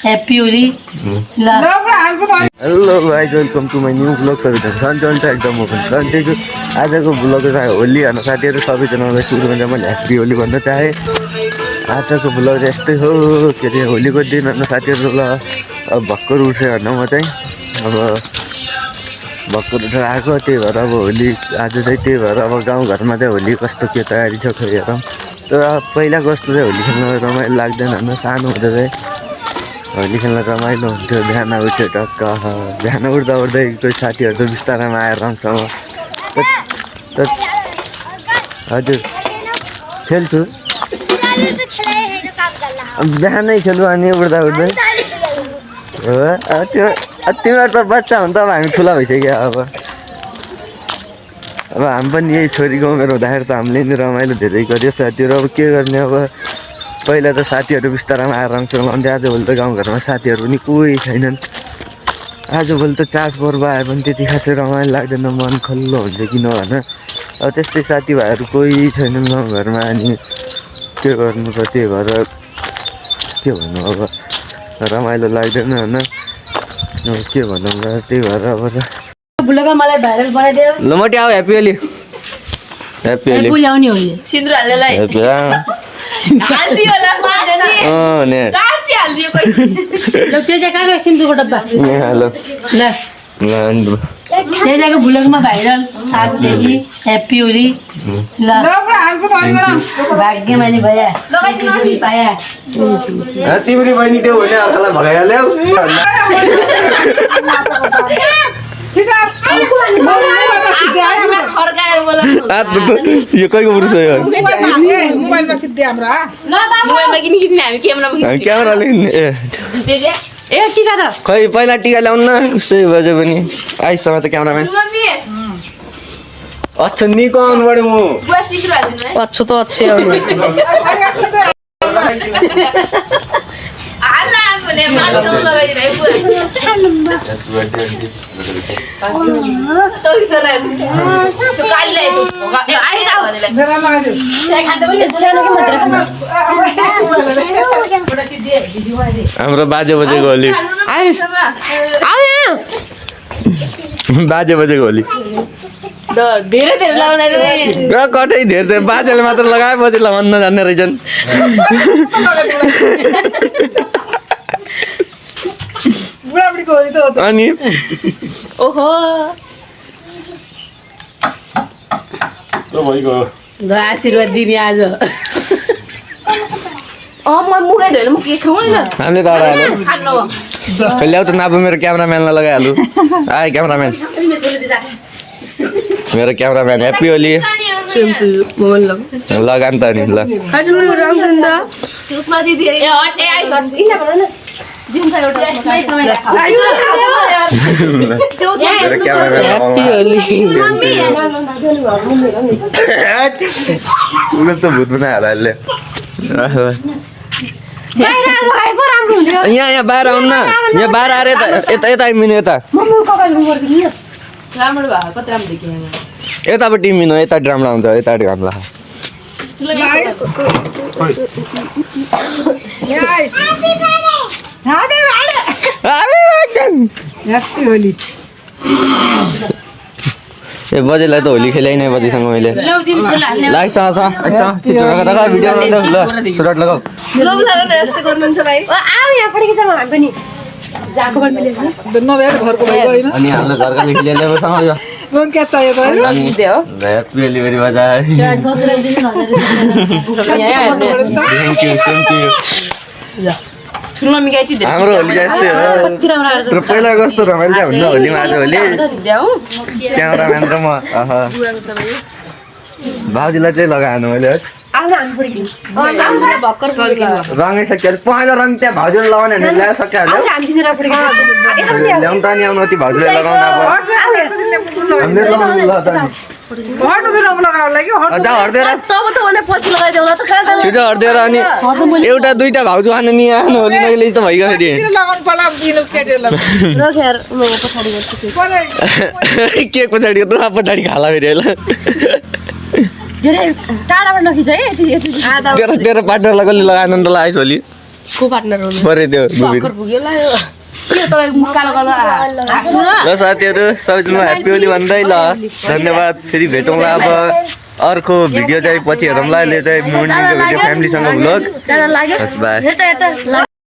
happy Holi hello guys welcome to my new blog सबैजना सन्चै छ एकदम ओपन सन्चैको आजको ब्लग चाहिँ होली होइन साथीहरू सबैजनालाई सुरुमा चाहिँ मैले ह्याप्पी होली भन्न चाहेँ आजको ब्लग चाहिँ यस्तै हो के अरे होलीको दिन होइन साथीहरू ल अब भर्खर उठेँ होइन म चाहिँ अब भर्खर उठेर आएको त्यही भएर अब होली आज चाहिँ त्यही भएर अब गाउँघरमा चाहिँ होली कस्तो के तयारी छ खै हेरौँ तर पहिलाको जस्तो चाहिँ होली खेल्न रमाइलो लाग्दैन होइन सानो हुँदा चाहिँ होली खेल्न रमाइलो हुन्थ्यो बिहान उठ्यो टक्क बिहान उठ्दा उठ्दै कोही साथीहरू त बिस्तारामा आएर रङसँग हजुर खेल्छु बिहानै खेल्नु अनि उठ्दा उठ्दै हो त्यो तिमीहरू त बच्चा हुन् त अब हामी ठुला भइसक्यो अब हामी पनि यही छोरी गाउँमा हुँदाखेरि त हामीले नि रमाइलो धेरै गऱ्यो साथीहरू अब के गर्ने अब पहिला त साथीहरू बिस्तारामा आएर रङसँग लाउँथ्यो आजभोलि त गाउँघरमा साथीहरू पनि कोही छैनन् आजभोलि त चाडपर्व आयो भने त्यति खासै रमाइलो लाग्दैन मन खल्लो हुन्छ किन भन अब त्यस्तै साथीभाइहरू कोही छैनन् गाउँघरमा अनि के गर्नु त त्यही भएर के भन्नु अब रमाइलो लाग्दैन होइन के भनौँ र त्यही भएर अब बुलगा मलाई भाइरल बनाइदियो ल मोटी आऊ ह्याप्पी होली ह्याप्पी होली बुलाउने होली सिन्दुर हाल्नेलाई हाल्दियो होला साँच्ची हाल्दियो पैसा ल त्यो चाहिँ कहाँ सिन्दुरको डब्बा हेलो ल त्यही जग्गा बुलगमा भाइरल आजदेखि ह्याप्पी होली ल भाग्यमानी भया पाया तिम्रो बहिनी त्यो होइन अर्कालाई भगाइहाल्यौ यो कहीको पुरुष हो यो क्यामेराले ए टिका त खै पहिला टिका ल्याउनु न उसै बजे पनि आइसम्म त क्यामेराम्यान अच्छा निको आउनु पऱ्यो म अच्छो त अच्छे हाम्रो बाजे बजेको होली बाजे बजेको होली कतै धेरै बाजेले मात्र लगाए पछि लगाउन नजान्ने रहेछन् अनि ओहो आशीर्वाद दिने आज म मुगै ढोएर म के खाउँ न हामीले त ल्याउ त नापु मेरो क्यामेराम्यानलाई लगाइहालु आए क्यामेराम्यान मेरो क्यामेराम्यान ह्याप्पी होली लगान त नि ल उसमा दिदी ए हट ए आइस हट किन भन न दिन्छ एउटा मेरो क्यामेराम्यान ह्याप्पी होली उले त भूत बनाइहाल्यो अहिले यहाँ बाहिर आउनु न यहाँ बाहिर आएर यता यता मिनु यता यतापट्टि मिनु यता ड्रामला हुन्छ यता ड्रामला ए बजेलाई त होली खेलाइ नै बजेसँग मैले लाइसँग छ भिडियो ल सुरट लगाऊ अनि हाम्रो घरका लेखिले सँग ह्याप्पी होली भेरी बजाय थ्याङ्क यू हाम्रो होली यस्तै हो तर पहिला कस्तो रमाइलो हुन्छ होलीमा आज होली क्यामेराम्यान र म भाउजूलाई चाहिँ लगाएन मैले रङै सकिहाल्यो पहेँलो रङ त्यहाँ भाउजूले लगाउने भने ल्याएर सकिहाल्यो ल्याउनु त नि आउनु अति भाउजूले लगाउनु छिटो हट्दिएर अनि एउटा दुईटा भाउजू खानु नि आफ्नो होली नगेले त भइगयो के पछाडि पछाडि खाला फेरि होइन तेरो पार्टनरलाई कसले लगाएन त लगाइस् होली को पार्टनर हो परे त्यो मुभी भर्खर पुग्यो ल यो के तपाईँको कालो कालो हाँस्नु न ल साथीहरू सबैजना ह्याप्पी होली भन्दै ल धन्यवाद फेरि भेटौँला अब अर्को भिडियो चाहिँ पछि हेरौँला अहिले चाहिँ मोर्निङको भिडियो फ्यामिलीसँग भ्लग लाग्यो बाई हेर्दा